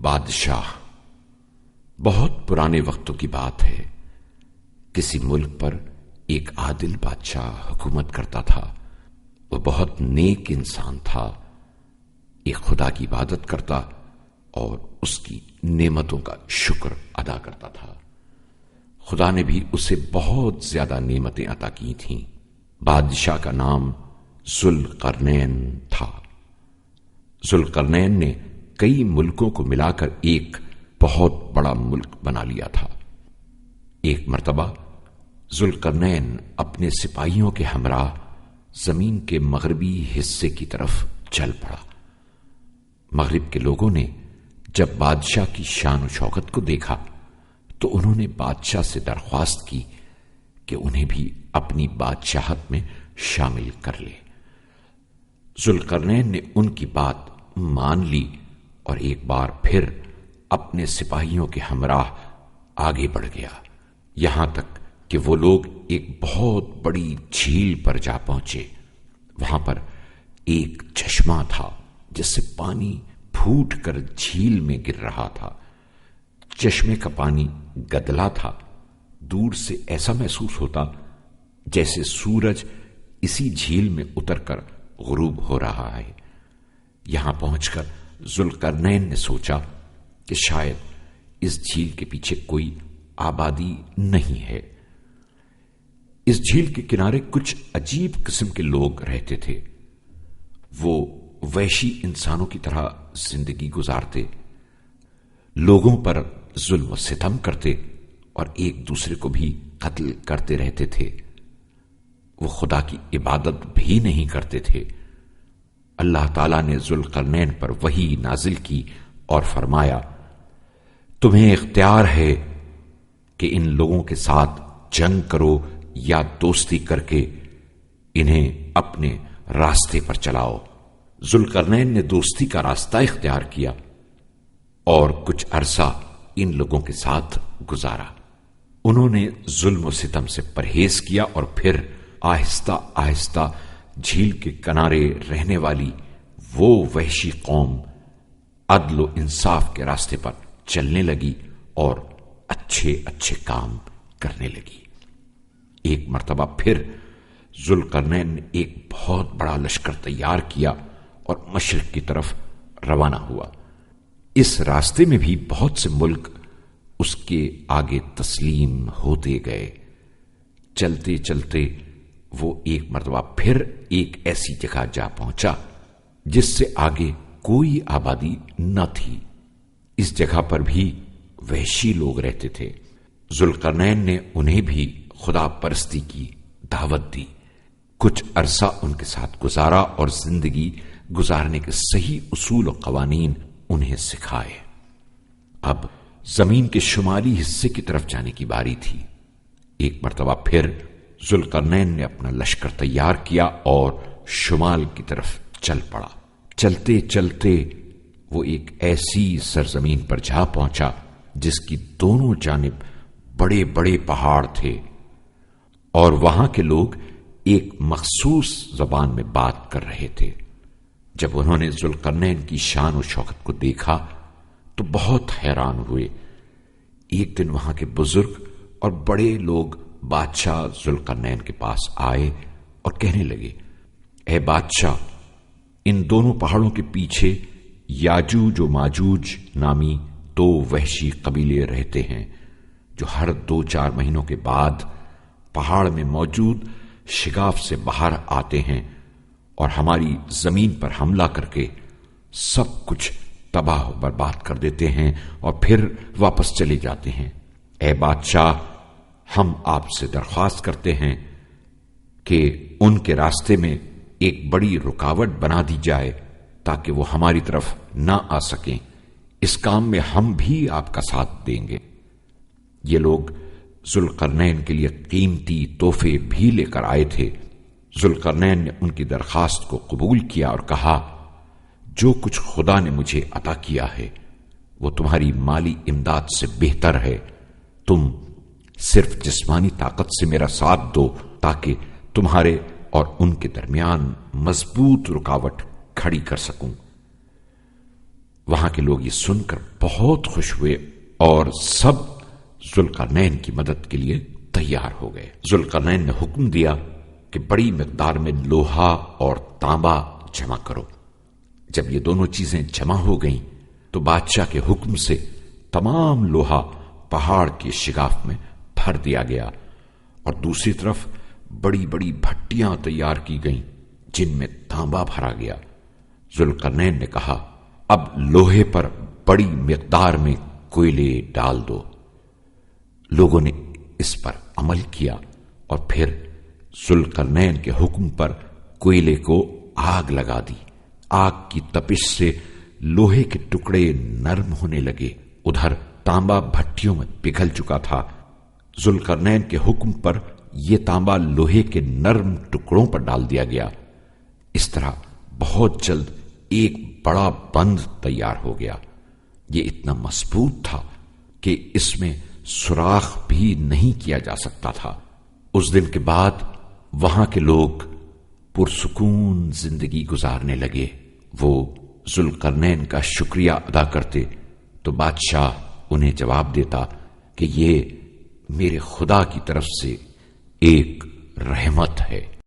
بادشاہ۔ بہت پرانے وقتوں کی بات ہے، کسی ملک پر ایک عادل بادشاہ حکومت کرتا تھا۔ وہ بہت نیک انسان تھا، ایک خدا کی عبادت کرتا اور اس کی نعمتوں کا شکر ادا کرتا تھا۔ خدا نے بھی اسے بہت زیادہ نعمتیں عطا کی تھیں۔ بادشاہ کا نام ذوالقرنین تھا۔ ذوالقرنین نے کئی ملکوں کو ملا کر ایک بہت بڑا ملک بنا لیا تھا۔ ایک مرتبہ ذوالقرنین اپنے سپاہیوں کے ہمراہ زمین کے مغربی حصے کی طرف چل پڑا۔ مغرب کے لوگوں نے جب بادشاہ کی شان و شوکت کو دیکھا تو انہوں نے بادشاہ سے درخواست کی کہ انہیں بھی اپنی بادشاہت میں شامل کر لے۔ ذوالقرنین نے ان کی بات مان لی اور ایک بار پھر اپنے سپاہیوں کے ہمراہ آگے بڑھ گیا، یہاں تک کہ وہ لوگ ایک بہت بڑی جھیل پر جا پہنچے۔ وہاں پر ایک چشمہ تھا جس سے پانی پھوٹ کر جھیل میں گر رہا تھا۔ چشمے کا پانی گدلا تھا، دور سے ایسا محسوس ہوتا جیسے سورج اسی جھیل میں اتر کر غروب ہو رہا ہے۔ یہاں پہنچ کر ذوالقرنین نے سوچا کہ شاید اس جھیل کے پیچھے کوئی آبادی نہیں ہے۔ اس جھیل کے کنارے کچھ عجیب قسم کے لوگ رہتے تھے۔ وہ وحشی انسانوں کی طرح زندگی گزارتے، لوگوں پر ظلم و ستم کرتے اور ایک دوسرے کو بھی قتل کرتے رہتے تھے۔ وہ خدا کی عبادت بھی نہیں کرتے تھے۔ اللہ تعالیٰ نے ذوالقرنین پر وحی نازل کی اور فرمایا، تمہیں اختیار ہے کہ ان لوگوں کے ساتھ جنگ کرو یا دوستی کر کے انہیں اپنے راستے پر چلاؤ۔ ذوالقرنین نے دوستی کا راستہ اختیار کیا اور کچھ عرصہ ان لوگوں کے ساتھ گزارا۔ انہوں نے ظلم و ستم سے پرہیز کیا اور پھر آہستہ آہستہ جھیل کے کنارے رہنے والی وہ وحشی قوم عدل و انصاف کے راستے پر چلنے لگی اور اچھے اچھے کام کرنے لگی۔ ایک مرتبہ پھر ذوالقرنین نے ایک بہت بڑا لشکر تیار کیا اور مشرق کی طرف روانہ ہوا۔ اس راستے میں بھی بہت سے ملک اس کے آگے تسلیم ہوتے گئے۔ چلتے چلتے وہ ایک مرتبہ پھر ایک ایسی جگہ جا پہنچا جس سے آگے کوئی آبادی نہ تھی۔ اس جگہ پر بھی وحشی لوگ رہتے تھے۔ ذوالقرنین نے انہیں بھی خدا پرستی کی دعوت دی، کچھ عرصہ ان کے ساتھ گزارا اور زندگی گزارنے کے صحیح اصول و قوانین انہیں سکھائے۔ اب زمین کے شمالی حصے کی طرف جانے کی باری تھی۔ ایک مرتبہ پھر ذوالقرنین نے اپنا لشکر تیار کیا اور شمال کی طرف چل پڑا۔ چلتے چلتے وہ ایک ایسی سرزمین پر جا پہنچا جس کی دونوں جانب بڑے بڑے پہاڑ تھے اور وہاں کے لوگ ایک مخصوص زبان میں بات کر رہے تھے۔ جب انہوں نے ذوالقرنین کی شان و شوکت کو دیکھا تو بہت حیران ہوئے۔ ایک دن وہاں کے بزرگ اور بڑے لوگ بادشاہ ذوالقرنین کے پاس آئے اور کہنے لگے، اے بادشاہ، ان دونوں پہاڑوں کے پیچھے یاجوج و ماجوج نامی دو وحشی قبیلے رہتے ہیں جو ہر 2-4 مہینوں کے بعد پہاڑ میں موجود شگاف سے باہر آتے ہیں اور ہماری زمین پر حملہ کر کے سب کچھ تباہ و برباد کر دیتے ہیں اور پھر واپس چلے جاتے ہیں۔ اے بادشاہ، ہم آپ سے درخواست کرتے ہیں کہ ان کے راستے میں ایک بڑی رکاوٹ بنا دی جائے تاکہ وہ ہماری طرف نہ آ سکیں۔ اس کام میں ہم بھی آپ کا ساتھ دیں گے۔ یہ لوگ ذوالقرنین کے لیے قیمتی تحفے بھی لے کر آئے تھے۔ ذوالقرنین نے ان کی درخواست کو قبول کیا اور کہا، جو کچھ خدا نے مجھے عطا کیا ہے وہ تمہاری مالی امداد سے بہتر ہے۔ تم صرف جسمانی طاقت سے میرا ساتھ دو تاکہ تمہارے اور ان کے درمیان مضبوط رکاوٹ کھڑی کر سکوں۔ وہاں کے لوگ یہ سن کر بہت خوش ہوئے اور سب ذوالقرنین کی مدد کے لیے تیار ہو گئے۔ ذوالقرنین نے حکم دیا کہ بڑی مقدار میں لوہا اور تانبا جمع کرو۔ جب یہ دونوں چیزیں جمع ہو گئیں تو بادشاہ کے حکم سے تمام لوہا پہاڑ کے شگاف میں بھر دیا گیا اور دوسری طرف بڑی بڑی بھٹیاں تیار کی گئیں جن میں تانبا بھرا گیا۔ ذوالقرنین نے کہا، اب لوہے پر بڑی مقدار میں کوئلے ڈال دو۔ لوگوں نے اس پر عمل کیا اور پھر ذوالقرنین کے حکم پر کوئلے کو آگ لگا دی۔ آگ کی تپش سے لوہے کے ٹکڑے نرم ہونے لگے۔ ادھر تانبا بھٹیوں میں پگھل چکا تھا۔ ذوالقرنین کے حکم پر یہ تانبا لوہے کے نرم ٹکڑوں پر ڈال دیا گیا۔ اس طرح بہت جلد ایک بڑا بند تیار ہو گیا۔ یہ اتنا مضبوط تھا کہ اس میں سوراخ بھی نہیں کیا جا سکتا تھا۔ اس دن کے بعد وہاں کے لوگ پرسکون زندگی گزارنے لگے۔ وہ ذوالقرنین کا شکریہ ادا کرتے تو بادشاہ انہیں جواب دیتا کہ یہ میرے خدا کی طرف سے ایک رحمت ہے۔